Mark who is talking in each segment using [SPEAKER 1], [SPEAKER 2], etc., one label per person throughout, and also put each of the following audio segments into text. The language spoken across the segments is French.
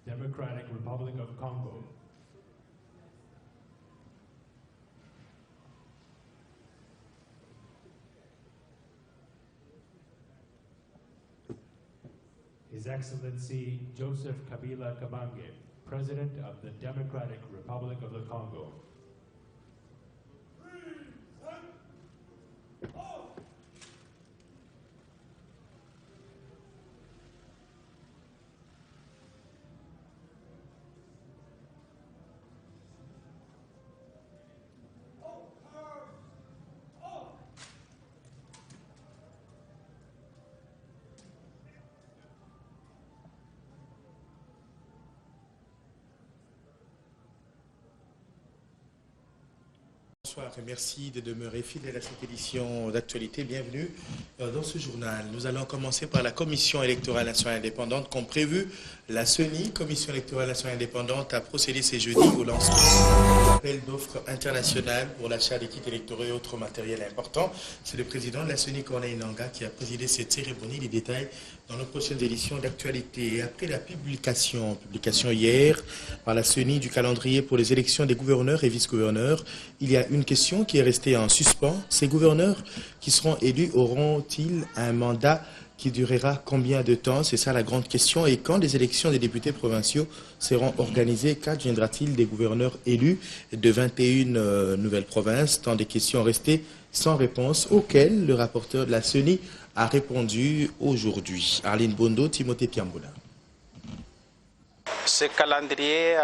[SPEAKER 1] Democratic Republic of Congo. His Excellency Joseph Kabila Kabange, President of the Democratic Republic of the Congo.
[SPEAKER 2] Bonsoir et merci de demeurer fidèle à cette édition d'actualité. Bienvenue dans ce journal. Nous allons commencer par la Commission électorale nationale indépendante. Comme prévu, la CENI, Commission électorale nationale indépendante, a procédé ce jeudi au lancement d'un appel d'offres international pour l'achat des kits électoraux et autres matériels importants. C'est le président de la CENI, Corneille Nangaa, qui a présidé cette cérémonie. Les détails dans nos prochaines éditions d'actualité. Après la publication hier par la CENI du calendrier pour les élections des gouverneurs et vice-gouverneurs, il y a une question qui est restée en suspens. Ces gouverneurs qui seront élus auront-ils un mandat qui durera combien de temps? C'est ça la grande question. Et quand les élections des députés provinciaux seront organisées, qu'adviendra-t-il des gouverneurs élus de 21 nouvelles provinces? Tant des questions restées sans réponse auxquelles le rapporteur de la CENI a répondu aujourd'hui. Arline Bondo, Timothée Piamboula.
[SPEAKER 3] Ce calendrier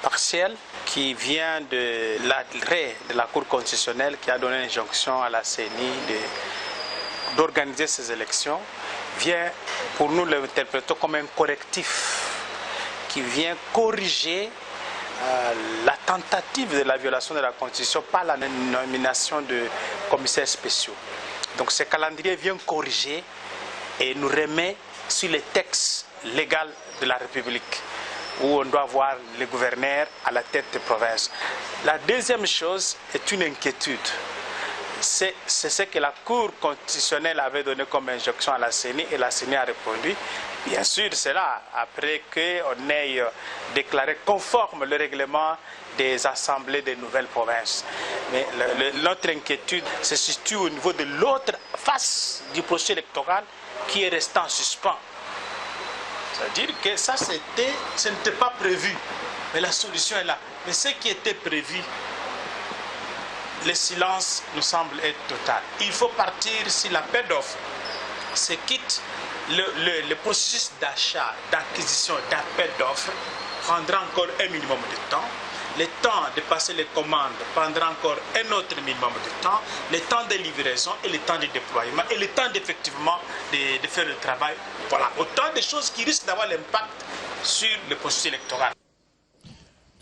[SPEAKER 3] partiel qui vient de l'arrêt de la Cour constitutionnelle qui a donné l'injonction à la CENI d'organiser ces élections vient, pour nous l'interpréter comme un correctif qui vient corriger la tentative de la violation de la Constitution par la nomination de commissaires spéciaux. Donc ce calendrier vient corriger et nous remet sur les textes légaux de la République, où on doit voir les gouverneurs à la tête des provinces. La deuxième chose est une inquiétude. C'est ce que la Cour constitutionnelle avait donné comme injonction à la CENI et la CENI a répondu. Bien sûr, c'est là, après qu'on ait déclaré conforme le règlement des assemblées des nouvelles provinces. Mais notre inquiétude se situe au niveau de l'autre face du processus électoral qui est resté en suspens. C'est-à-dire que ça, ce n'était pas prévu, mais la solution est là. Mais ce qui était prévu, le silence nous semble être total. Il faut partir sur l'appel d'offres. Ce quitte le processus d'achat, d'acquisition, d'appel d'offres prendra encore un minimum de temps. Le temps de passer les commandes prendra encore un autre minimum de temps. Le temps de livraison et le temps de déploiement et le temps d'effectivement de faire le travail. Voilà, autant de choses qui risquent d'avoir l'impact sur le processus électoral.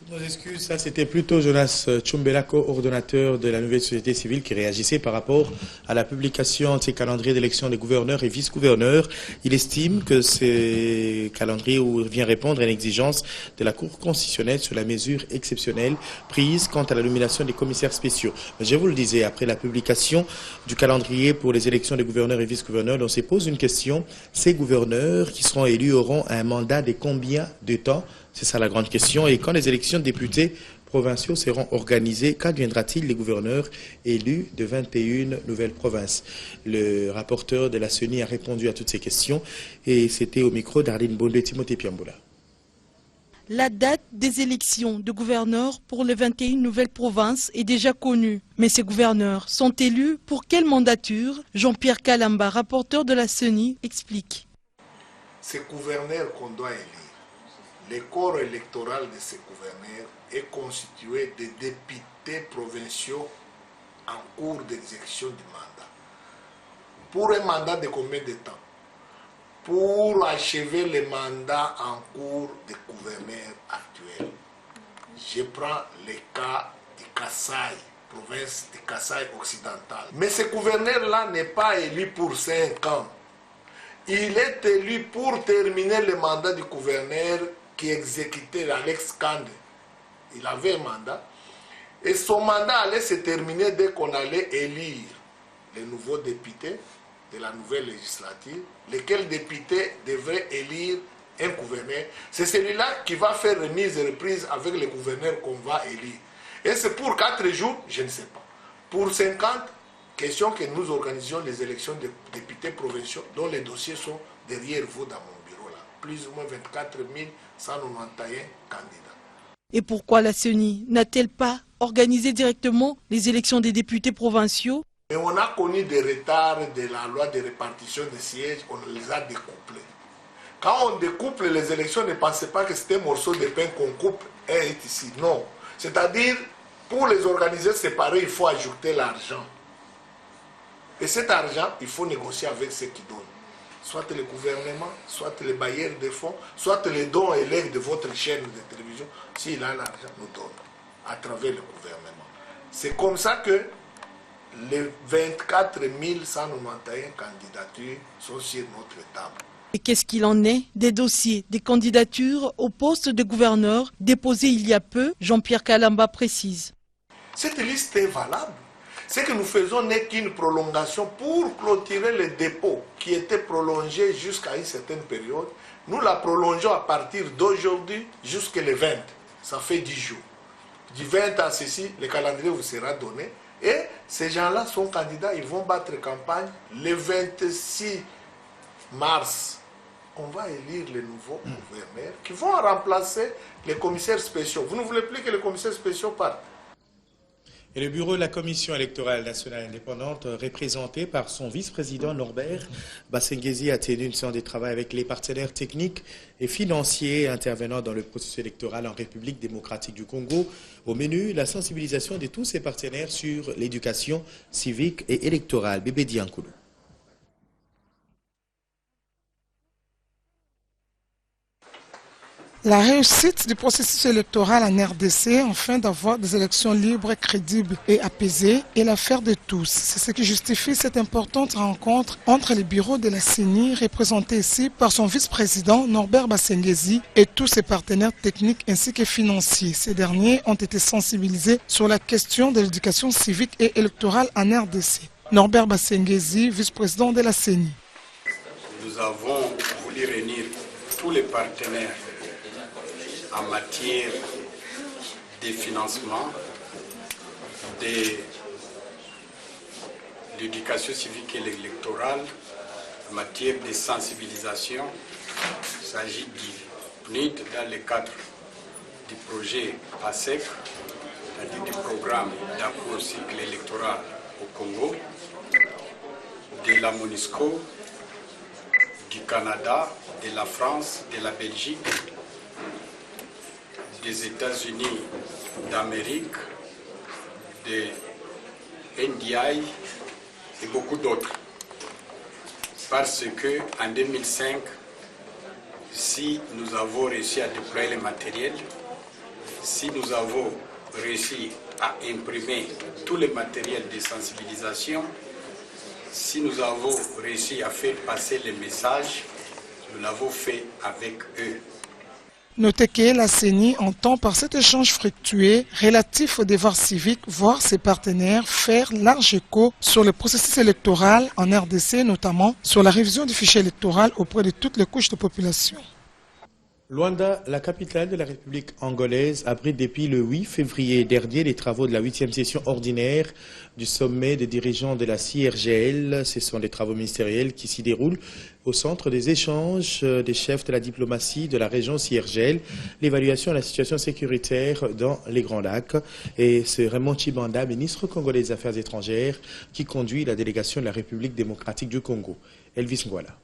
[SPEAKER 2] Toutes nos excuses, ça c'était plutôt Jonas Tchumbela, coordonnateur de la nouvelle société civile, qui réagissait par rapport à la publication de ces calendriers d'élection des gouverneurs et vice-gouverneurs. Il estime que ces calendriers vient répondre à une exigence de la Cour constitutionnelle sur la mesure exceptionnelle prise quant à la nomination des commissaires spéciaux. Mais je vous le disais, après la publication du calendrier pour les élections des gouverneurs et vice-gouverneurs, on se pose une question. Ces gouverneurs qui seront élus auront un mandat de combien de temps? C'est ça la grande question. Et quand les élections de députés provinciaux seront organisées, qu'adviendra-t-il des gouverneurs élus de 21 nouvelles provinces? Le rapporteur de la CENI a répondu à toutes ces questions et c'était au micro d'Arline Bondo et Timothée Piamboula.
[SPEAKER 4] La date des élections de gouverneurs pour les 21 nouvelles provinces est déjà connue. Mais ces gouverneurs sont élus pour quelle mandature? Jean-Pierre Kalamba, rapporteur de la CENI, explique.
[SPEAKER 5] Ces gouverneurs qu'on doit élire, le corps électoral de ces gouverneurs est constitué de députés provinciaux en cours d'exécution du mandat. Pour un mandat de combien de temps? Pour achever le mandat en cours des gouverneurs actuels. Je prends le cas du Kasaï, province de Kasaï occidental. Mais ce gouverneur-là n'est pas élu pour 5 ans. Il est élu pour terminer le mandat du gouverneur qui exécutait Alex Kande. Il avait un mandat. Et son mandat allait se terminer dès qu'on allait élire les nouveaux députés de la nouvelle législature, lesquels députés devraient élire un gouverneur, c'est celui-là qui va faire remise et reprise avec les gouverneurs qu'on va élire. Et c'est pour 4 jours, je ne sais pas. Pour 50, question que nous organisions les élections de députés provinciaux dont les dossiers sont derrière vous dans mon bureau là. Plus ou moins 24 191 candidats.
[SPEAKER 4] Et pourquoi la CENI n'a-t-elle pas organisé directement les élections des députés provinciaux?
[SPEAKER 5] Et on a connu des retards de la loi de répartition des sièges, on les a découplés. Quand on découple les élections, ne pensez pas que c'est un morceau de pain qu'on coupe et est ici. Non. C'est-à-dire, pour les organiser séparés, il faut ajouter l'argent. Et cet argent, il faut négocier avec ceux qui donnent. Soit le gouvernement, soit les bailleurs de fonds, soit les dons et l'aide de votre chaîne de télévision. S'il a l'argent, nous donne à travers le gouvernement. C'est comme ça que les 24 191 candidatures sont sur notre table.
[SPEAKER 4] Et qu'est-ce qu'il en est des dossiers, des candidatures au poste de gouverneur déposés il y a peu? Jean-Pierre Kalamba précise.
[SPEAKER 5] Cette liste est valable. Ce que nous faisons n'est qu'une prolongation pour clôturer le dépôt qui était prolongé jusqu'à une certaine période. Nous la prolongeons à partir d'aujourd'hui jusqu'au 20. Ça fait 10 jours. Du 20 à ceci, le calendrier vous sera donné. Et ces gens-là sont candidats, ils vont battre campagne le 26 mars. On va élire les nouveaux gouverneurs qui vont remplacer les commissaires spéciaux. Vous ne voulez plus que les commissaires spéciaux partent.
[SPEAKER 2] Et le bureau de la Commission électorale nationale indépendante, représenté par son vice-président Norbert Bassenghezi, a tenu une séance de travail avec les partenaires techniques et financiers intervenant dans le processus électoral en République démocratique du Congo. Au menu, la sensibilisation de tous ces partenaires sur l'éducation civique et électorale. Bébé Diankoulou.
[SPEAKER 6] La réussite du processus électoral en RDC, afin d'avoir des élections libres, crédibles et apaisées, est l'affaire de tous. C'est ce qui justifie cette importante rencontre entre les bureaux de la CENI, représentés ici par son vice-président Norbert Bassenghezi et tous ses partenaires techniques ainsi que financiers. Ces derniers ont été sensibilisés sur la question de l'éducation civique et électorale en RDC. Norbert Bassenghezi, vice-président de la CENI.
[SPEAKER 7] Nous avons voulu réunir tous les partenaires en matière de financement, de l'éducation civique et électorale, en matière de sensibilisation. Il s'agit du PNID dans le cadre du projet PASEC, c'est-à-dire du programme d'appui au cycle électoral au Congo, de la MONUSCO, du Canada, de la France, de la Belgique, des États-Unis d'Amérique, de NDI et beaucoup d'autres. Parce que en 2005, si nous avons réussi à déployer le matériel, si nous avons réussi à imprimer tout le matériel de sensibilisation, si nous avons réussi à faire passer les messages, nous l'avons fait avec eux.
[SPEAKER 6] Notez que la CENI entend par cet échange fructueux relatif aux devoirs civiques voir ses partenaires faire large écho sur le processus électoral en RDC, notamment sur la révision du fichier électoral auprès de toutes les couches de population.
[SPEAKER 2] Luanda, la capitale de la République angolaise, abrite depuis le 8 février dernier les travaux de la 8e session ordinaire du sommet des dirigeants de la CIRGL. Ce sont des travaux ministériels qui s'y déroulent au centre des échanges des chefs de la diplomatie de la région CIRGL, l'évaluation de la situation sécuritaire dans les Grands Lacs. Et c'est Raymond Tshibanda, ministre congolais des Affaires étrangères, qui conduit la délégation de la République démocratique du Congo. Elvis Ngwala.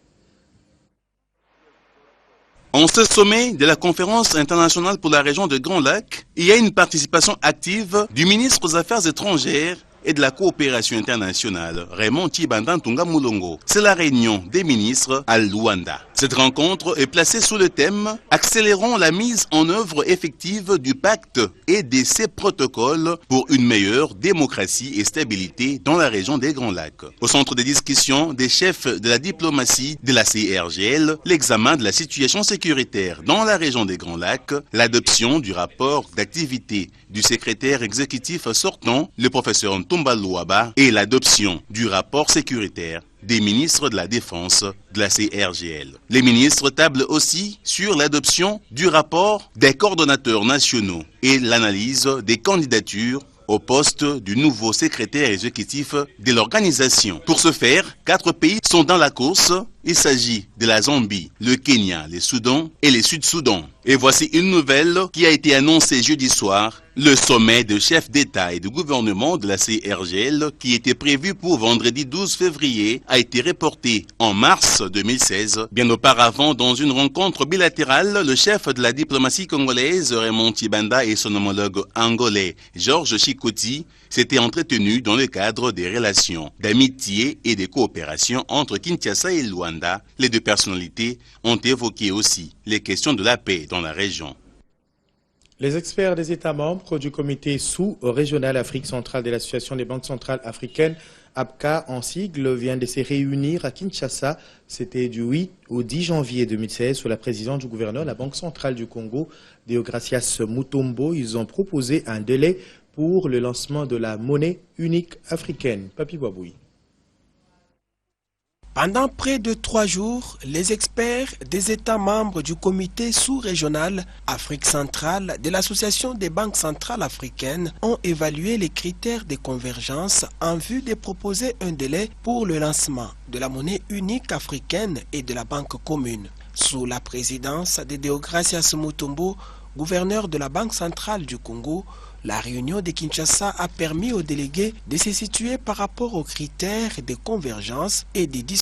[SPEAKER 8] En ce sommet de la conférence internationale pour la région de Grands Lacs, il y a une participation active du ministre aux Affaires étrangères et de la coopération internationale, Raymond Tshibanda Ntunga Mulongo. C'est la réunion des ministres à Luanda. Cette rencontre est placée sous le thème « Accélérons la mise en œuvre effective du pacte et de ses protocoles pour une meilleure démocratie et stabilité dans la région des Grands Lacs ». Au centre des discussions des chefs de la diplomatie de la CIRGL, l'examen de la situation sécuritaire dans la région des Grands Lacs, l'adoption du rapport d'activité du secrétaire exécutif sortant, le professeur Ntumba Luaba, et l'adoption du rapport sécuritaire des ministres de la Défense de la CRGL. Les ministres tablent aussi sur l'adoption du rapport des coordonnateurs nationaux et l'analyse des candidatures au poste du nouveau secrétaire exécutif de l'organisation. Pour ce faire, 4 pays sont dans la course. Il s'agit de la Zambie, le Kenya, le Soudan et le Sud-Soudan. Et voici une nouvelle qui a été annoncée jeudi soir. Le sommet de chefs d'État et de gouvernement de la CRGL, qui était prévu pour vendredi 12 février, a été reporté en mars 2016. Bien auparavant, dans une rencontre bilatérale, le chef de la diplomatie congolaise, Raymond Tshibanda, et son homologue angolais, Georges Chikoti, s'étaient entretenus dans le cadre des relations d'amitié et de coopération entre Kinshasa et Luanda. Les deux personnalités ont évoqué aussi les questions de la paix dans la région.
[SPEAKER 2] Les experts des États membres du comité sous-régional Afrique centrale de l'Association des banques centrales africaines, ABCA en sigle, viennent de se réunir à Kinshasa. C'était du 8 au 10 janvier 2016 sous la présidence du gouverneur de la Banque centrale du Congo, Deogracias Mutombo. Ils ont proposé un délai pour le lancement de la monnaie unique africaine. Papi Waboui.
[SPEAKER 9] Pendant près de 3 jours, les experts des États membres du comité sous-régional Afrique centrale de l'Association des banques centrales africaines ont évalué les critères de convergence en vue de proposer un délai pour le lancement de la monnaie unique africaine et de la banque commune. Sous la présidence de Deogracias Mutombo, gouverneur de la Banque centrale du Congo, la réunion de Kinshasa a permis aux délégués de se situer par rapport aux critères de convergence et de discussion